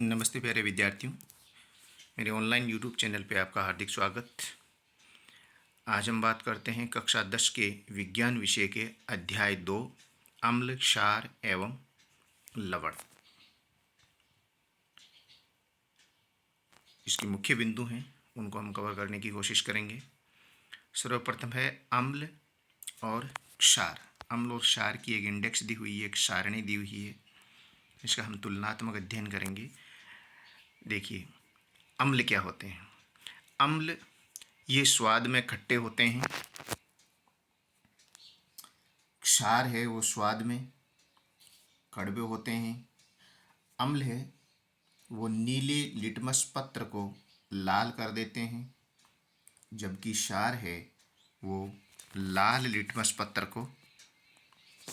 नमस्ते प्यारे विद्यार्थियों, मेरे ऑनलाइन यूट्यूब चैनल पे आपका हार्दिक स्वागत। आज हम बात करते हैं कक्षा 10 के विज्ञान विषय के अध्याय 2 अम्ल, क्षार एवं लवण। इसके मुख्य बिंदु हैं, उनको हम कवर करने की कोशिश करेंगे। सर्वप्रथम है अम्ल और क्षार। अम्ल और क्षार की एक इंडेक्स दी हुई है, एक सारणी दी हुई है। इसका हम तुलनात्मक अध्ययन करेंगे। देखिए, अम्ल क्या होते हैं। अम्ल ये स्वाद में खट्टे होते हैं। क्षार है वो स्वाद में कड़वे होते हैं। अम्ल है वो नीले लिटमस पत्र को लाल कर देते हैं, जबकि क्षार है वो लाल लिटमस पत्र को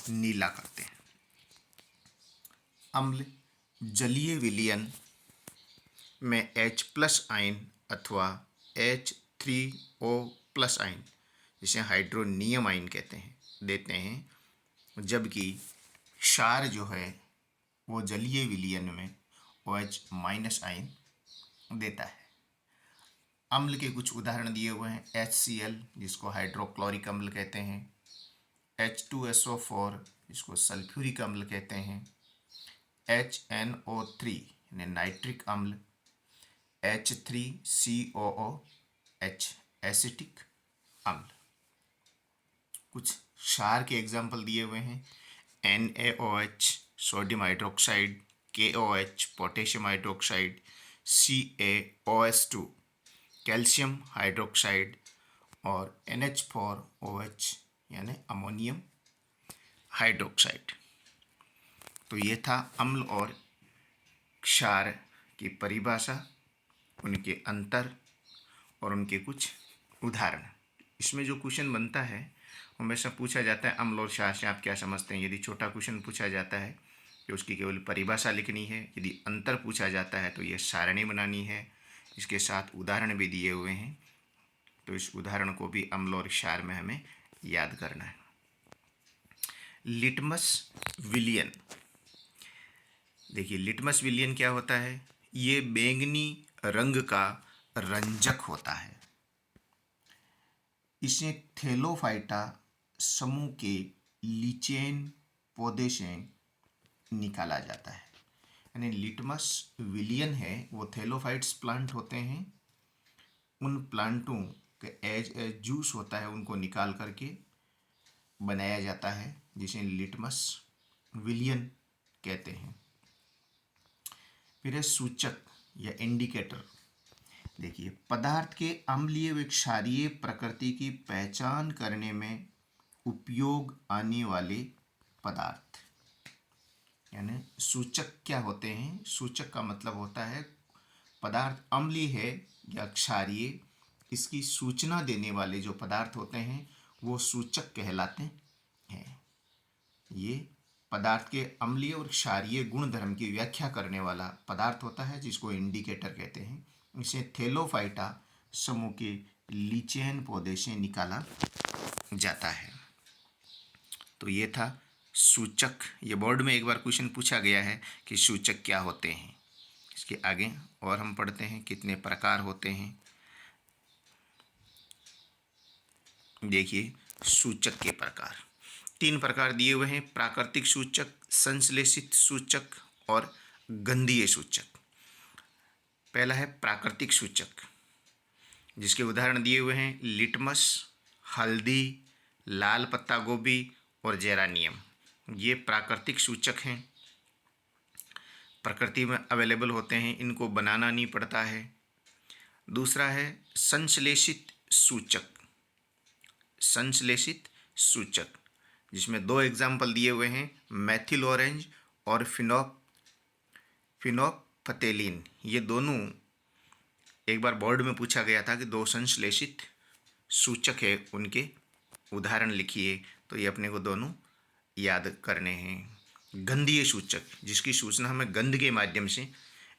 नीला करते हैं। अम्ल जलीय विलयन में H+ आयन अथवा H3O+ आयन, जिसे हाइड्रोनियम आयन कहते हैं, देते हैं, जबकि क्षार जो है वो जलीय विलयन में OH- आयन देता है। अम्ल के कुछ उदाहरण दिए हुए हैं। HCl जिसको हाइड्रोक्लोरिक अम्ल कहते हैं, H2SO4 जिसको सल्फ्यूरिक अम्ल कहते हैं, HNO3 यानी नाइट्रिक अम्ल, H3COOH एसिटिक अम्ल। कुछ क्षार के एग्जाम्पल दिए हुए हैं। NaOH sodium hydroxide, KOH potassium hydroxide, CaOS2 calcium hydroxide और NH4OH यानी अमोनियम हाइड्रोक्साइड। तो ये था अम्ल और क्षार की परिभाषा, उनके अंतर और उनके कुछ उदाहरण। इसमें जो क्वेश्चन बनता है हमेशा पूछा जाता है अम्ल और क्षार से आप क्या समझते हैं। यदि छोटा क्वेश्चन पूछा जाता है कि उसकी केवल परिभाषा लिखनी है। यदि अंतर पूछा जाता है तो ये सारणी बनानी है, इसके साथ उदाहरण भी दिए हुए हैं। तो इस उदाहरण को भी अम्ल और क्षार में हमें याद करना है। लिटमस विलयन। देखिए, लिटमस विलयन क्या होता है। ये बैंगनी रंग का रंजक होता है। इसे थैलोफाइटा समूह के लीचेन पौधे से निकाला जाता है। यानी लिटमस विलयन है वो थैलोफाइट्स प्लांट होते हैं। उन प्लांटों के एज जूस होता है, उनको निकाल करके बनाया जाता है, जिसे लिटमस विलयन कहते हैं। फिर है सूचक या इंडिकेटर। देखिए, पदार्थ के अम्लीय व क्षारीय प्रकृति की पहचान करने में उपयोग आने वाले पदार्थ यानी सूचक क्या होते हैं। सूचक का मतलब होता है पदार्थ अम्लीय है या क्षारीय, इसकी सूचना देने वाले जो पदार्थ होते हैं वो सूचक कहलाते हैं। ये पदार्थ के अम्लीय और क्षारीय गुण धर्म की व्याख्या करने वाला पदार्थ होता है, जिसको इंडिकेटर कहते हैं। इसे थैलोफाइटा समूह के लीचेन पौधे से निकाला जाता है। तो ये था सूचक। ये बोर्ड में एक बार क्वेश्चन पूछा गया है कि सूचक क्या होते हैं। इसके आगे और हम पढ़ते हैं कितने प्रकार होते हैं। देखिए, सूचक के प्रकार 3 प्रकार दिए हुए हैं। प्राकृतिक सूचक, संश्लेषित सूचक और गंधीय सूचक। पहला है प्राकृतिक सूचक, जिसके उदाहरण दिए हुए हैं लिटमस, हल्दी, लाल पत्ता गोभी और जेरानियम। ये प्राकृतिक सूचक हैं, प्रकृति में अवेलेबल होते हैं, इनको बनाना नहीं पड़ता है। दूसरा है संश्लेषित सूचक। संश्लेषित सूचक जिसमें 2 एग्जाम्पल दिए हुए हैं, मैथिल ऑरेंज और फिनोप्थेलिन। ये दोनों एक बार बोर्ड में पूछा गया था कि 2 संश्लेषित सूचक है, उनके उदाहरण लिखिए। तो ये अपने को दोनों याद करने हैं। गंधीय सूचक जिसकी सूचना हमें गंध के माध्यम से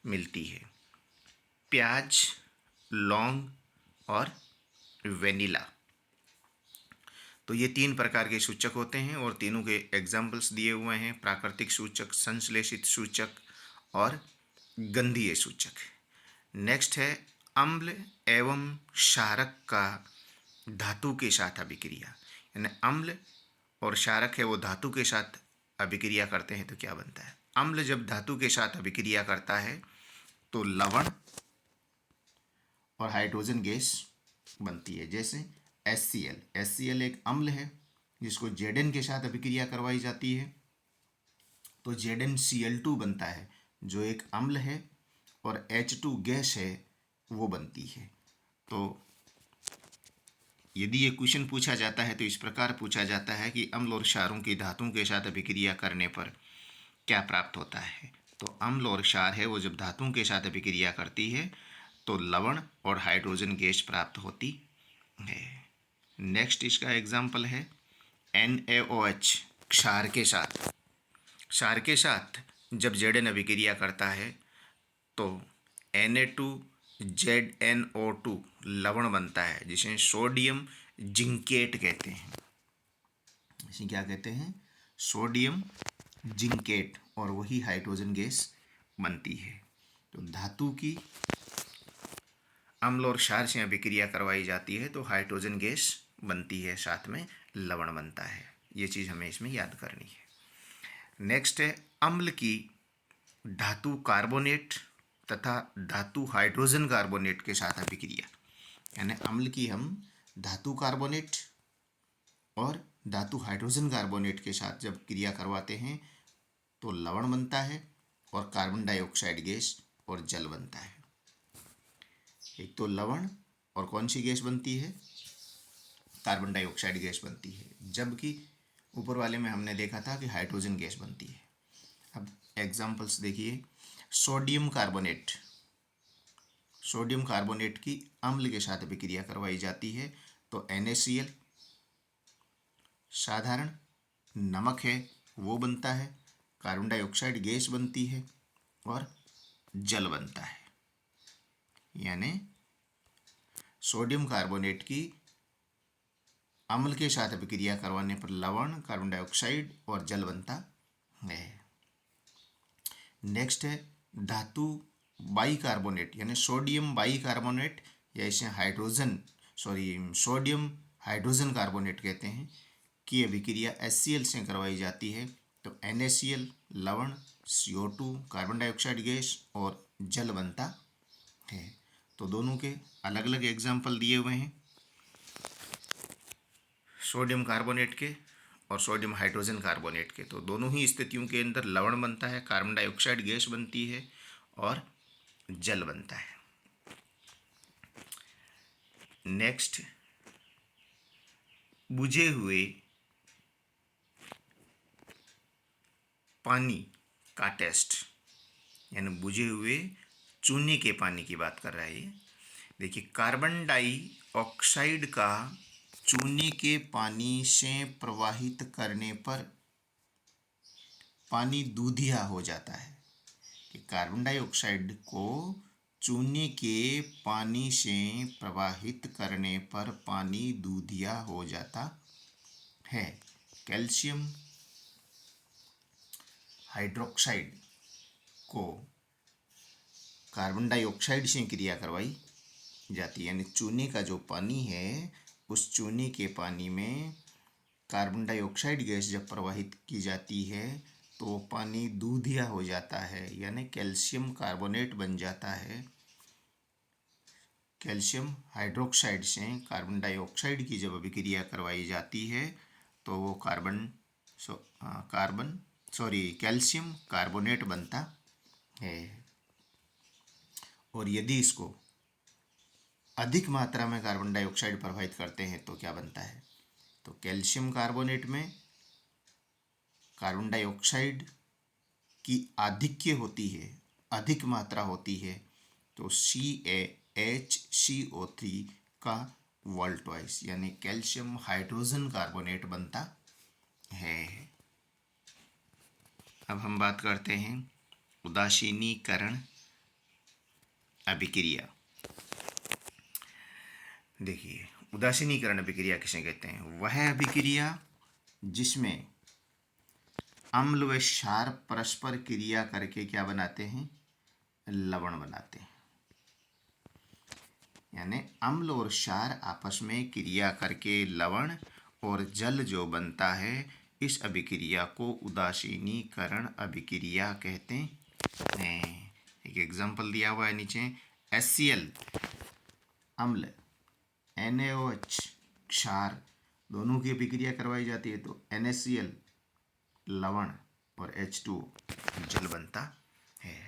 मिलती है। प्याज, लौंग और वेनिला। तो ये 3 प्रकार के सूचक होते हैं और तीनों के एग्जाम्पल्स दिए हुए हैं। प्राकृतिक सूचक, संश्लेषित सूचक और गंधीय सूचक है। नेक्स्ट है अम्ल एवं क्षारक का धातु के साथ अभिक्रिया, यानी अम्ल और क्षारक है वो धातु के साथ अभिक्रिया करते हैं तो क्या बनता है। अम्ल जब धातु के साथ अभिक्रिया करता है तो लवण और हाइड्रोजन गैस बनती है, जैसे HCl। HCl एक अम्ल है जिसको Zn के साथ अभिक्रिया करवाई जाती है तो ZnCl2 बनता है जो एक अम्ल है, और H2 गैस है वो बनती है। तो यदि ये क्वेश्चन पूछा जाता है तो इस प्रकार पूछा जाता है कि अम्ल और क्षारों की धातुओं के साथ अभिक्रिया करने पर क्या प्राप्त होता है। तो अम्ल और क्षार है वो जब धातुओं के साथ अभिक्रिया करती है तो लवण और हाइड्रोजन गैस प्राप्त होती है। नेक्स्ट इसका एग्जाम्पल है NaOH क्षार के साथ। क्षार के साथ जब Zn अभिक्रिया करता है तो Na2ZnO2 लवण बनता है, जिसे सोडियम जिंकेट कहते हैं। इसे क्या कहते हैं, सोडियम जिंकेट, और वही हाइड्रोजन गैस बनती है। तो धातु की अम्ल और क्षार से अभिक्रिया करवाई जाती है तो हाइड्रोजन गैस बनती है, साथ में लवण बनता है। ये चीज़ हमें इसमें याद करनी है। नेक्स्ट है अम्ल की धातु कार्बोनेट तथा धातु हाइड्रोजन कार्बोनेट के साथ अभिक्रिया, यानी अम्ल की हम धातु कार्बोनेट और धातु हाइड्रोजन कार्बोनेट के साथ जब क्रिया करवाते हैं तो लवण बनता है और कार्बन डाइऑक्साइड गैस और जल बनता है। एक तो लवण और कौन सी गैस बनती है, कार्बन डाइऑक्साइड गैस बनती है, जबकि ऊपर वाले में हमने देखा था कि हाइड्रोजन गैस बनती है। अब एग्जाम्पल्स देखिए, सोडियम कार्बोनेट, सोडियम कार्बोनेट की अम्ल के साथ अभिक्रिया करवाई जाती है तो NaCl साधारण नमक है वो बनता है, कार्बन डाइऑक्साइड गैस बनती है और जल बनता है। यानी सोडियम कार्बोनेट की अम्ल के साथ अभिक्रिया करवाने पर लवण, कार्बन डाइऑक्साइड और जल बनता है। नेक्स्ट है धातु बाइकार्बोनेट, यानी सोडियम बाइकार्बोनेट, या इसे सोडियम हाइड्रोजन कार्बोनेट कहते हैं, की अभिक्रिया HCl से करवाई जाती है तो NaCl लवण, CO2 कार्बन डाइऑक्साइड गैस और जल बनता है। तो दोनों के अलग अलग एग्जाम्पल दिए हुए हैं, सोडियम कार्बोनेट के और सोडियम हाइड्रोजन कार्बोनेट के। तो दोनों ही स्थितियों के अंदर लवण बनता है, कार्बन डाइऑक्साइड गैस बनती है और जल बनता है। नेक्स्ट, बुझे हुए पानी का टेस्ट, यानी बुझे हुए चूने के पानी की बात कर रहा है ये। देखिए, कार्बन डाइऑक्साइड का चूने के पानी से प्रवाहित करने पर पानी दूधिया हो जाता है। कि कार्बन डाइऑक्साइड को चूने के पानी से प्रवाहित करने पर पानी दूधिया हो जाता है। कैल्शियम हाइड्रोक्साइड को कार्बन डाइऑक्साइड से क्रिया करवाई जाती है, यानी चूने का जो पानी है उस चूने के पानी में कार्बन डाइऑक्साइड गैस जब प्रवाहित की जाती है तो पानी दूधिया हो जाता है, यानी कैल्शियम कार्बोनेट बन जाता है। कैल्शियम हाइड्रोक्साइड से कार्बन डाइऑक्साइड की जब अभिक्रिया करवाई जाती है तो वो कैल्शियम कार्बोनेट बनता है। और यदि इसको अधिक मात्रा में कार्बन डाइऑक्साइड प्रवाहित करते हैं तो क्या बनता है, तो कैल्शियम कार्बोनेट में कार्बन डाइऑक्साइड की आधिक्य होती है, अधिक मात्रा होती है, तो CaHCO3 का वोल्टवाइज, यानी कैल्शियम हाइड्रोजन कार्बोनेट बनता है। अब हम बात करते हैं उदासीनीकरण अभिक्रिया। देखिए, उदासीनीकरण अभिक्रिया किसे कहते हैं, वह अभिक्रिया जिसमें अम्ल व क्षार परस्पर क्रिया करके क्या बनाते हैं, लवण बनाते हैं। यानी अम्ल और क्षार आपस में क्रिया करके लवण और जल जो बनता है, इस अभिक्रिया को उदासीनीकरण अभिक्रिया कहते हैं। एक एग्जाम्पल दिया हुआ है नीचे, HCl अम्ल, NaOH क्षार, दोनों की अभिक्रिया करवाई जाती है तो NaCl लवण और H2O जल बनता है।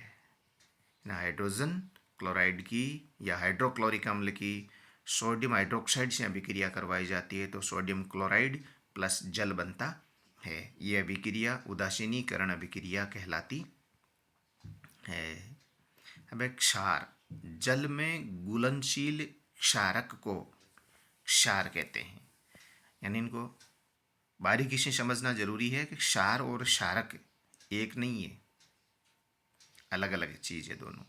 हाइड्रोजन क्लोराइड की या हाइड्रोक्लोरिक अम्ल की सोडियम हाइड्रोक्साइड से अभिक्रिया करवाई जाती है तो सोडियम क्लोराइड प्लस जल बनता है। ये अभिक्रिया उदासीनीकरण अभिक्रिया कहलाती है। अब क्षार, जल में घुलनशील क्षारक को क्षार कहते हैं। यानी इनको बारीकी से समझना जरूरी है कि क्षार और क्षारक एक नहीं है, अलग अलग चीज़ है दोनों।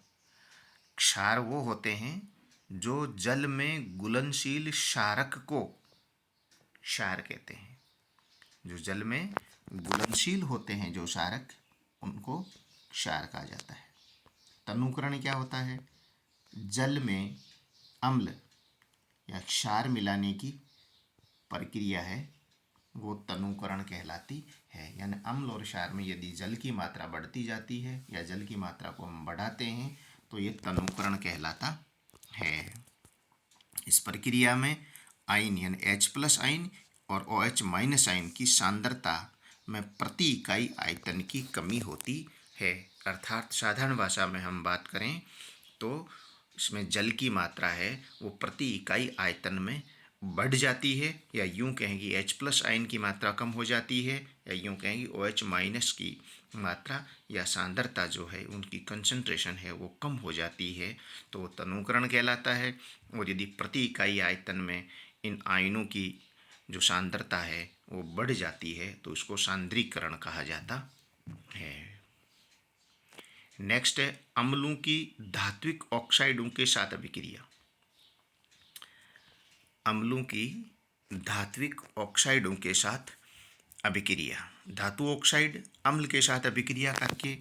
क्षार वो होते हैं जो जल में घुलनशील क्षारक को क्षार कहते हैं। जो जल में घुलनशील होते हैं जो क्षारक, उनको क्षार कहा जाता है। तनुकरण क्या होता है? जल में अम्ल या क्षार मिलाने की प्रक्रिया है, वो तनुकरण कहलाती है। यानी अम्ल और क्षार में यदि जल की मात्रा बढ़ती जाती है या जल की मात्रा को हम बढ़ाते हैं तो ये तनुकरण कहलाता है। इस प्रक्रिया में आयन यानी H+ आयन और OH- आयन की सांद्रता में प्रति इकाई आयतन की कमी होती है। अर्थात साधारण भाषा में हम बात करें तो इसमें जल की मात्रा है वो प्रति इकाई आयतन में बढ़ जाती है, या यूं कहेंगे H+ आयन की मात्रा कम हो जाती है, या यूं कहेंगे OH- की मात्रा या सांद्रता जो है उनकी कंसंट्रेशन है वो कम हो जाती है, तो वो तनुकरण कहलाता है। और यदि प्रति इकाई आयतन में इन आयनों की जो सांद्रता है वो बढ़ जाती है तो उसको सांद्रीकरण कहा जाता है। नेक्स्ट है अम्लों की धात्विक ऑक्साइडों के साथ अभिक्रिया। अम्लों की धात्विक ऑक्साइडों के साथ अभिक्रिया। धातु ऑक्साइड अम्ल के साथ अभिक्रिया करके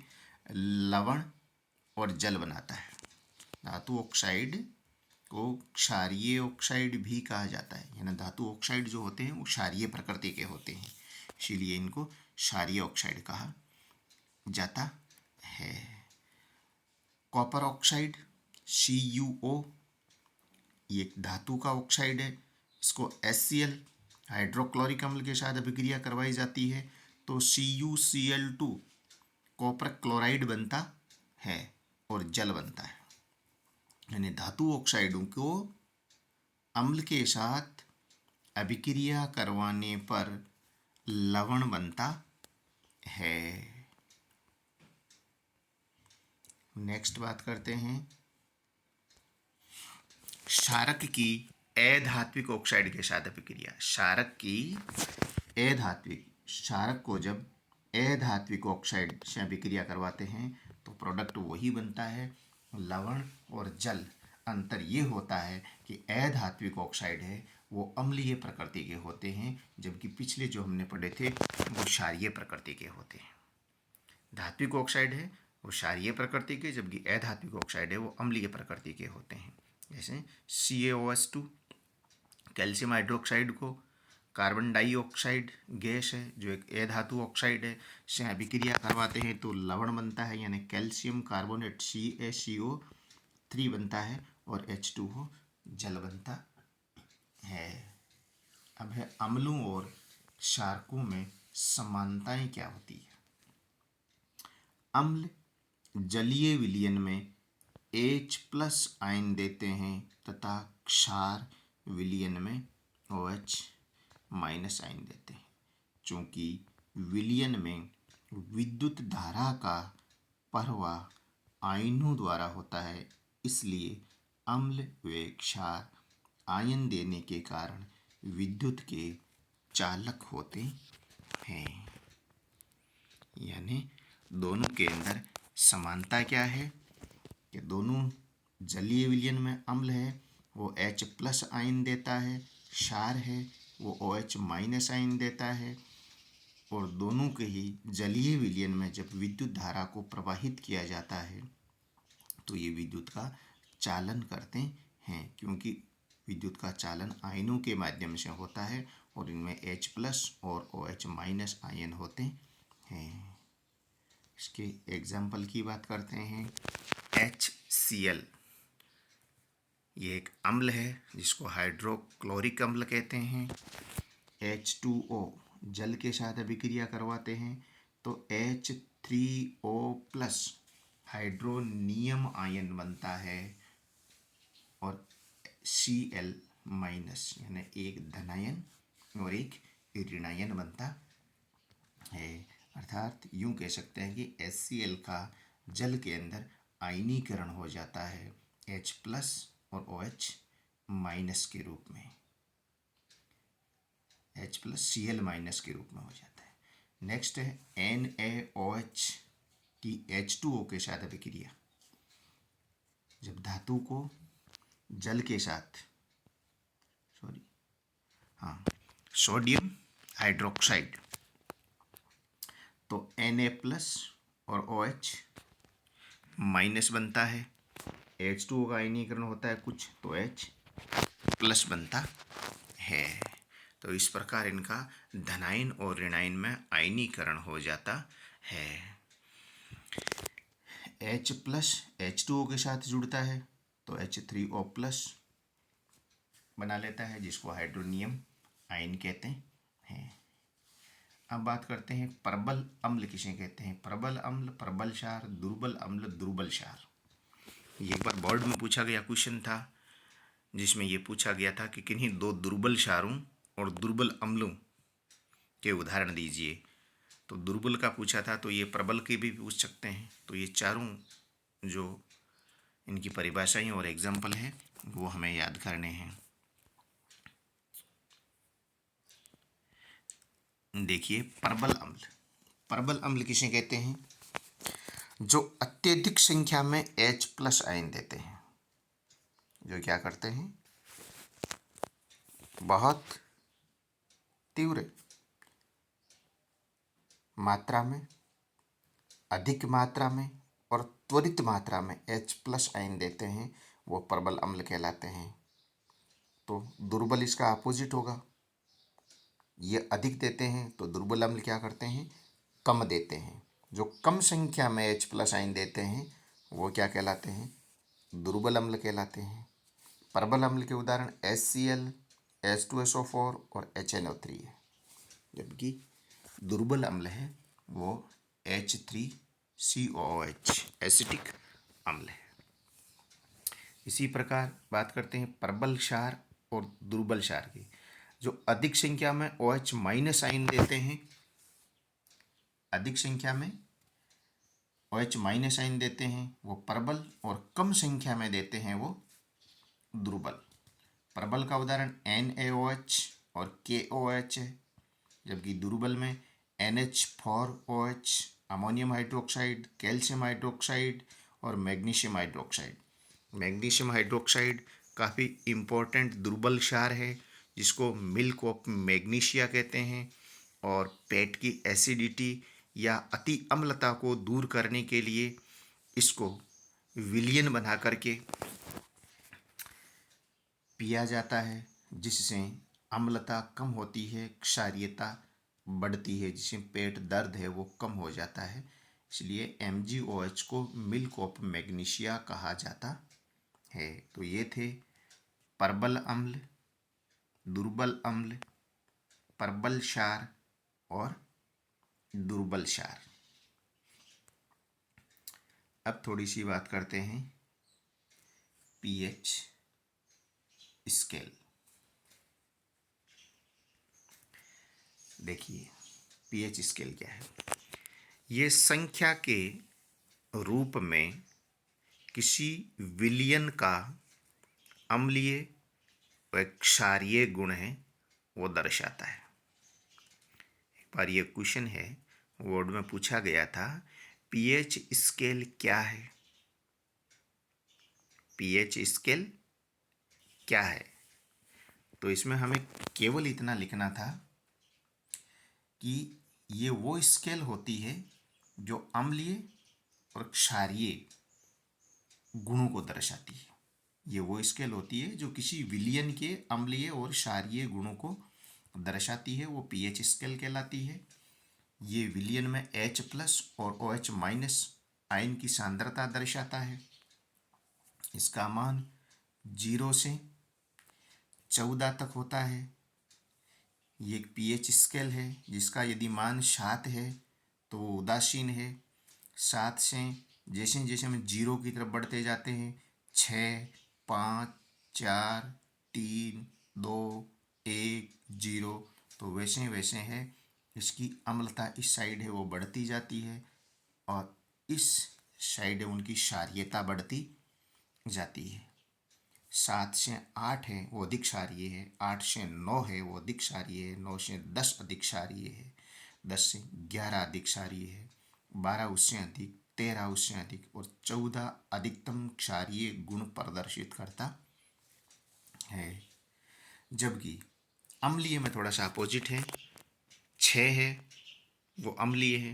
लवण और जल बनाता है। धातु ऑक्साइड को क्षारीय ऑक्साइड भी कहा जाता है। यानी धातु ऑक्साइड जो होते हैं वो क्षारीय प्रकृति के होते हैं, इसीलिए इनको क्षारीय ऑक्साइड कहा जाता है। कॉपर ऑक्साइड CuO, ये एक धातु का ऑक्साइड है। इसको HCl हाइड्रोक्लोरिक अम्ल के साथ अभिक्रिया करवाई जाती है तो CuCl2 कॉपर क्लोराइड बनता है और जल बनता है। यानी धातु ऑक्साइडों को अम्ल के साथ अभिक्रिया करवाने पर लवण बनता है। नेक्स्ट बात करते हैं क्षारक की अधात्विक ऑक्साइड के साथ अभिक्रिया। क्षारक की अधात्विक, क्षारक को जब अधात्विक ऑक्साइड से अभिक्रिया करवाते हैं तो प्रोडक्ट वही बनता है, लवण और जल। अंतर ये होता है कि अधात्विक ऑक्साइड है वो अम्लीय प्रकृति के होते हैं, जबकि पिछले जो हमने पढ़े थे वो क्षारीय प्रकृति के होते हैं। धात्विक ऑक्साइड है वो क्षारीय प्रकृति के, जबकि अधात्विक ऑक्साइड है वो अम्लीय प्रकृति के होते हैं। जैसे CaOH2 कैल्शियम हाइड्रोक्साइड को कार्बन डाइऑक्साइड गैस है जो एक अधातु ऑक्साइड है से अभिक्रिया करवाते हैं तो लवण बनता है, यानी कैल्शियम कार्बोनेट CaCO3 बनता है और H2O जल बनता है। अब है अम्लों और क्षारकों में समानताएं क्या होती है। अम्ल जलीय विलयन में H+ आयन देते हैं तथा क्षार विलयन में OH- आयन देते हैं। चूँकि विलयन में विद्युत धारा का प्रवाह आयनों द्वारा होता है, इसलिए अम्ल व क्षार आयन देने के कारण विद्युत के चालक होते हैं। यानी दोनों के अंदर समानता क्या है कि दोनों जलीय विलयन में अम्ल है वो H+ आयन देता है, क्षार है वो OH- आयन देता है, और दोनों के ही जलीय विलयन में जब विद्युत धारा को प्रवाहित किया जाता है तो ये विद्युत का चालन करते हैं, क्योंकि विद्युत का चालन आयनों के माध्यम से होता है और इनमें H+ और OH- आयन होते हैं। इसके एग्जाम्पल की बात करते हैं। HCl ये एक अम्ल है जिसको हाइड्रोक्लोरिक अम्ल कहते हैं। H2O जल के साथ अभिक्रिया करवाते हैं तो H3O+ हाइड्रोनियम आयन बनता है और Cl- यानी एक धनायन और एक ऋणायन बनता है। अर्थात यूं कह सकते हैं कि HCl का जल के अंदर आयनीकरण हो जाता है H+ और OH- के रूप में, H+ Cl- के रूप में हो जाता है। नेक्स्ट है NaOH की H2O के साथ अभिक्रिया। जब धातु को जल के साथ सोडियम हाइड्रोक्साइड तो Na+ और OH- बनता है। H2O का आयनीकरण होता है कुछ तो H+ बनता है। तो इस प्रकार इनका धनायन और ऋणायन में आयनीकरण हो जाता है। H+ H2O के साथ जुड़ता है तो H3O+ बना लेता है, जिसको हाइड्रोनियम आयन कहते हैं। अब बात करते हैं प्रबल अम्ल किसे कहते हैं। प्रबल अम्ल, प्रबल क्षार, दुर्बल अम्ल, दुर्बल क्षार। ये एक बार बोर्ड में पूछा गया क्वेश्चन था, जिसमें ये पूछा गया था कि किन्हीं दो दुर्बल क्षारों और दुर्बल अम्लों के उदाहरण दीजिए। तो दुर्बल का पूछा था, तो ये प्रबल के भी पूछ सकते हैं। तो ये चारों जो इनकी परिभाषाएं और एग्जाम्पल हैं वो हमें याद करने हैं। देखिए प्रबल अम्ल। प्रबल अम्ल किसे कहते हैं? जो अत्यधिक संख्या में H+ आयन देते हैं। जो क्या करते हैं? बहुत तीव्र मात्रा में, अधिक मात्रा में और त्वरित मात्रा में H+ आयन देते हैं, वो प्रबल अम्ल कहलाते हैं। तो दुर्बल इसका अपोजिट होगा। ये अधिक देते हैं तो दुर्बल अम्ल क्या करते हैं? कम देते हैं। जो कम संख्या में H+ आयन देते हैं वो क्या कहलाते हैं? दुर्बल अम्ल कहलाते हैं। प्रबल अम्ल के उदाहरण HCl, H2SO4 और HNO3 है। जबकि दुर्बल अम्ल है वो H3COOH एसिटिक अम्ल है। इसी प्रकार बात करते हैं प्रबल क्षार और दुर्बल क्षार की। जो अधिक संख्या में OH- आयन देते हैं, अधिक संख्या में OH- आयन देते हैं वो प्रबल, और कम संख्या में देते हैं वो दुर्बल। प्रबल का उदाहरण NaOH और KOH है, जबकि दुर्बल में NH4OH, ammonium hydroxide, calcium hydroxide और मैग्नीशियम हाइड्रोक्साइड। मैग्नीशियम हाइड्रोक्साइड काफ़ी इम्पोर्टेंट दुर्बल क्षार है, जिसको मिल्क ऑफ मैग्नीशिया कहते हैं, और पेट की एसिडिटी या अति अम्लता को दूर करने के लिए इसको विलियन बना करके पिया जाता है, जिससे अम्लता कम होती है, क्षारीयता बढ़ती है, जिससे पेट दर्द है वो कम हो जाता है। इसलिए MgOH को मिल्क ऑफ मैग्नीशिया कहा जाता है। तो ये थे प्रबल अम्ल, दुर्बल अम्ल, प्रबल क्षार और दुर्बल क्षार। अब थोड़ी सी बात करते हैं pH स्केल। देखिए pH स्केल क्या है। ये संख्या के रूप में किसी विलयन का अम्लीय व क्षारीय गुण है वो दर्शाता है। एक बार ये क्वेश्चन है, बोर्ड में पूछा गया था, pH स्केल क्या है? pH स्केल क्या है? तो इसमें हमें केवल इतना लिखना था कि ये वो स्केल होती है जो अम्लीय और क्षारीय गुणों को दर्शाती है। ये वो स्केल होती है जो किसी विलयन के अम्लीय और क्षारीय गुणों को दर्शाती है, वो पीएच स्केल कहलाती है। ये विलयन में H+ और OH- आयन की सांद्रता दर्शाता है। इसका मान 0 से 14 तक होता है। ये एक पीएच स्केल है जिसका यदि मान 7 है तो वो उदासीन है। 7 से जैसे जैसे हम 0 की तरफ बढ़ते जाते हैं, 6, 5, 4, 3, 2, 1, 0, तो वैसे वैसे है इसकी अम्लता इस साइड है वो बढ़ती जाती है और इस साइड है उनकी क्षारीयता बढ़ती जाती है। 7 से 8 है वो अधिक क्षारीय है, 8 से 9 है वो अधिक क्षारीय है, 9 से 10 अधिक क्षारीय है, 10 से 11 अधिक क्षारीय है, 12 उससे अधिक, 13 उससे अधिक और 14 अधिकतम क्षारीय गुण प्रदर्शित करता है। जबकि अम्लीय में थोड़ा सा अपोजिट है। 6 है वो अम्लीय है,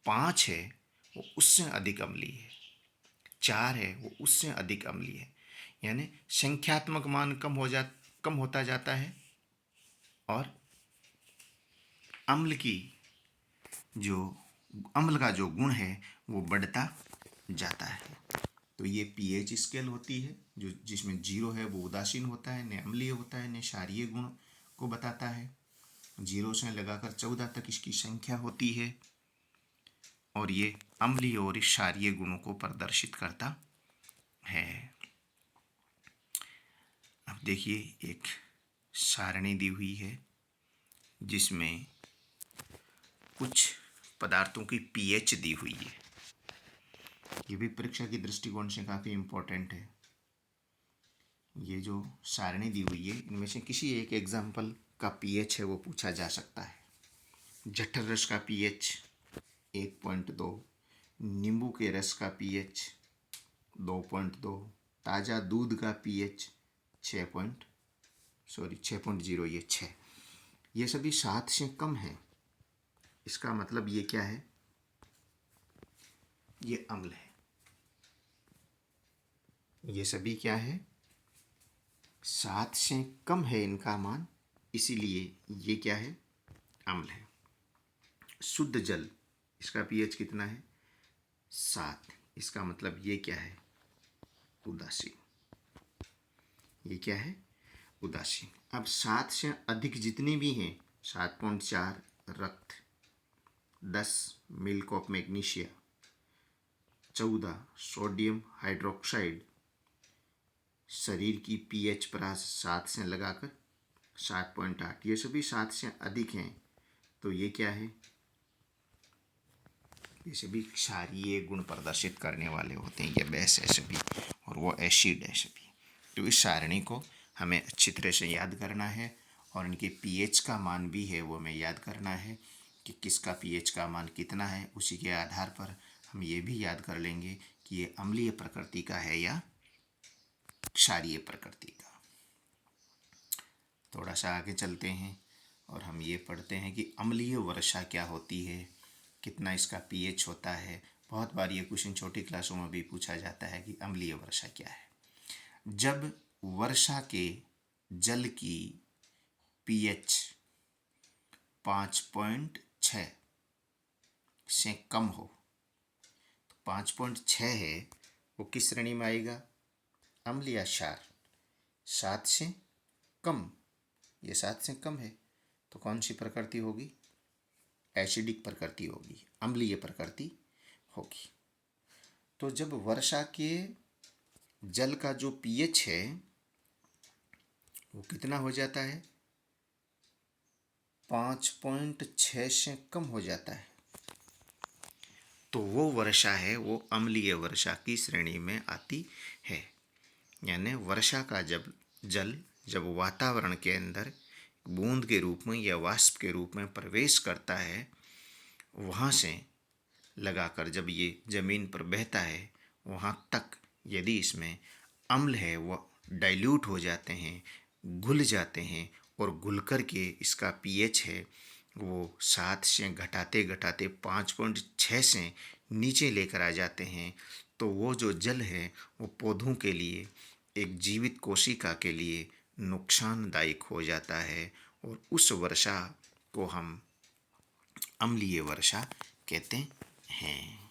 5 है वो उससे अधिक अम्लीय है, 4 है वो उससे अधिक अम्लीय है। यानी संख्यात्मक मान कम होता जाता है और अम्ल की जो अम्ल का जो गुण है वो बढ़ता जाता है। तो ये पीएच स्केल होती है जो जिसमें 0 है वो उदासीन होता है, न अम्लीय होता है, न क्षारीय गुण को बताता है। 0 से लगाकर 14 तक इसकी संख्या होती है और ये अम्लीय और क्षारीय गुणों को प्रदर्शित करता है। अब देखिए एक सारणी दी हुई है जिसमें कुछ पदार्थों की पीएच दी हुई है। ये भी परीक्षा की दृष्टिकोण से काफ़ी इम्पोर्टेंट है। ये जो सारणी दी हुई है इनमें से किसी एक एग्जाम्पल का पीएच है वो पूछा जा सकता है। जठर रस का पीएच 1.2, नींबू के रस का पीएच 2.2, ताज़ा दूध का पीएच 6.0, ये 6, ये सभी 7 से कम है। इसका मतलब ये क्या है, ये अम्ल है। ये सभी क्या है, 7 से कम है इनका मान, इसीलिए ये क्या है, अम्ल है। शुद्ध जल, इसका पीएच कितना है, 7, इसका मतलब ये क्या है, उदासीन। ये क्या है, उदासीन। अब 7 से अधिक जितने भी हैं, 7.4 रक्त, 10 milk of magnesia, 14 sodium hydroxide, शरीर की पीएच परास 7 से लगाकर 7.8, ये सभी 7 से अधिक हैं। तो ये क्या है, ये सभी क्षारीय गुण प्रदर्शित करने वाले होते हैं। ये बेस है सभी और वो एसिड है सभी। तो इस सारणी को हमें अच्छी तरह से याद करना है और इनके पीएच का मान भी है वो हमें याद करना है कि किसका पीएच का मान कितना है। उसी के आधार पर हम ये भी याद कर लेंगे कि ये अम्लीय प्रकृति का है या क्षारीय प्रकृति का। थोड़ा सा आगे चलते हैं और हम ये पढ़ते हैं कि अम्लीय वर्षा क्या होती है, कितना इसका पीएच होता है। बहुत बार ये क्वेश्चन छोटी क्लासों में भी पूछा जाता है कि अम्लीय वर्षा क्या है। जब वर्षा के जल की पीएच 5.6 से कम हो, तो 5.6 है वो किस श्रेणी में आएगा, अम्ल या क्षार। 7 से कम, ये 7 से कम है तो कौन सी प्रकृति होगी, एसिडिक प्रकृति होगी, अम्लीय प्रकृति होगी। तो जब वर्षा के जल का जो पीएच है वो कितना हो जाता है, 5.6 से कम हो जाता है, तो वो वर्षा है वो अम्लीय वर्षा की श्रेणी में आती है। यानी वर्षा का जल जब वातावरण के अंदर बूंद के रूप में या वाष्प के रूप में प्रवेश करता है, वहाँ से लगाकर जब ये ज़मीन पर बहता है वहाँ तक यदि इसमें अम्ल है वो डाइल्यूट हो जाते हैं, घुल जाते हैं और घुल कर के इसका पीएच है वो 7 से घटाते घटाते 5.6 से नीचे लेकर आ जाते हैं, तो तो वो जो जल है वो पौधों के लिए, एक जीवित कोशिका के लिए नुकसानदायक हो जाता है और उस वर्षा को हम अम्लीय वर्षा कहते हैं।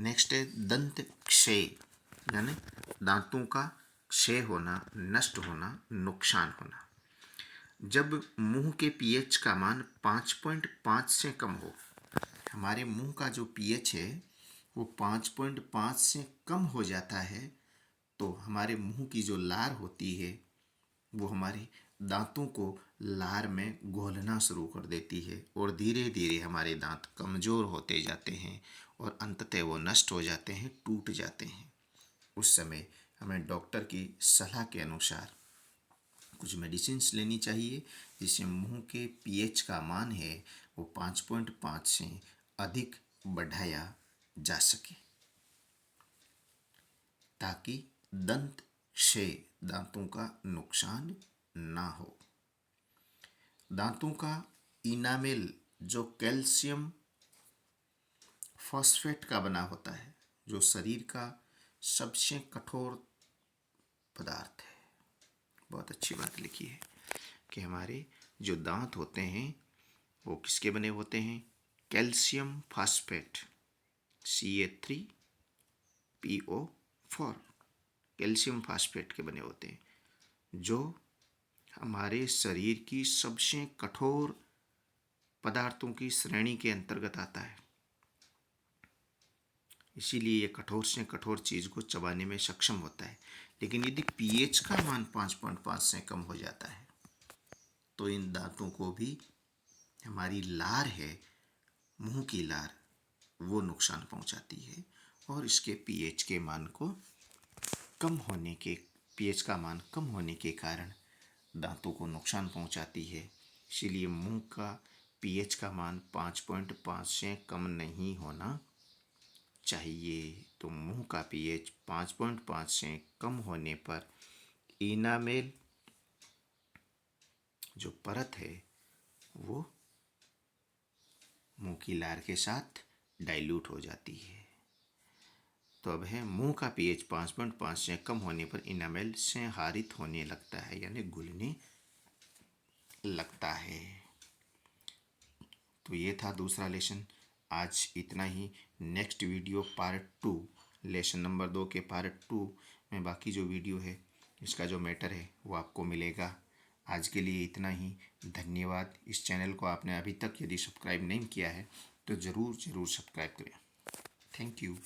नेक्स्ट है दंत क्षय, यानी दांतों का क्षय होना, नष्ट होना, नुकसान होना। जब मुंह के पीएच का मान 5.5 से कम हो, हमारे मुंह का जो पीएच है वो 5.5 से कम हो जाता है, तो हमारे मुंह की जो लार होती है वो हमारे दांतों को लार में घोलना शुरू कर देती है और धीरे धीरे हमारे दांत कमज़ोर होते जाते हैं और अंततः वो नष्ट हो जाते हैं, टूट जाते हैं। उस समय हमें डॉक्टर की सलाह के अनुसार कुछ मेडिसिन्स लेनी चाहिए जिससे मुंह के पीएच का मान है वो 5.5 से अधिक बढ़ाया जा सके, ताकि दंत क्षय, दांतों का नुकसान ना हो। दांतों का इनामेल जो कैल्शियम फॉस्फेट का बना होता है, जो शरीर का सबसे कठोर पदार्थ है। बहुत अच्छी बात लिखी है कि हमारे जो दांत होते हैं वो किसके बने होते हैं? Calcium phosphate Ca3PO4 calcium phosphate के बने होते हैं, जो हमारे शरीर की सबसे कठोर पदार्थों की श्रेणी के अंतर्गत आता है। इसीलिए ये कठोर से कठोर चीज़ को चबाने में सक्षम होता है। लेकिन यदि पीएच का मान 5.5 से कम हो जाता है तो इन दांतों को भी हमारी लार है, मुंह की लार, वो नुकसान पहुंचाती है और इसके पीएच के मान को कम होने के, पीएच का मान कम होने के कारण दांतों को नुकसान पहुंचाती है। इसीलिए मुंह का पीएच का मान 5.5 से कम नहीं होना चाहिए। तो मुंह का पीएच 5.5 से कम होने पर इनामेल जो परत है वो मुंह की लार के साथ डाइल्यूट हो जाती है। तो अब है मुंह का पीएच 5.5 से कम होने पर इनामेल से हारित होने लगता है, यानी घुलने लगता है। तो ये था दूसरा लेसन। आज इतना ही। Next video part 2, lesson number 2 के पार्ट 2 में बाकी जो वीडियो है, इसका जो मैटर है वो आपको मिलेगा। आज के लिए इतना ही। धन्यवाद। इस चैनल को आपने अभी तक यदि सब्सक्राइब नहीं किया है तो ज़रूर सब्सक्राइब करें। Thank you.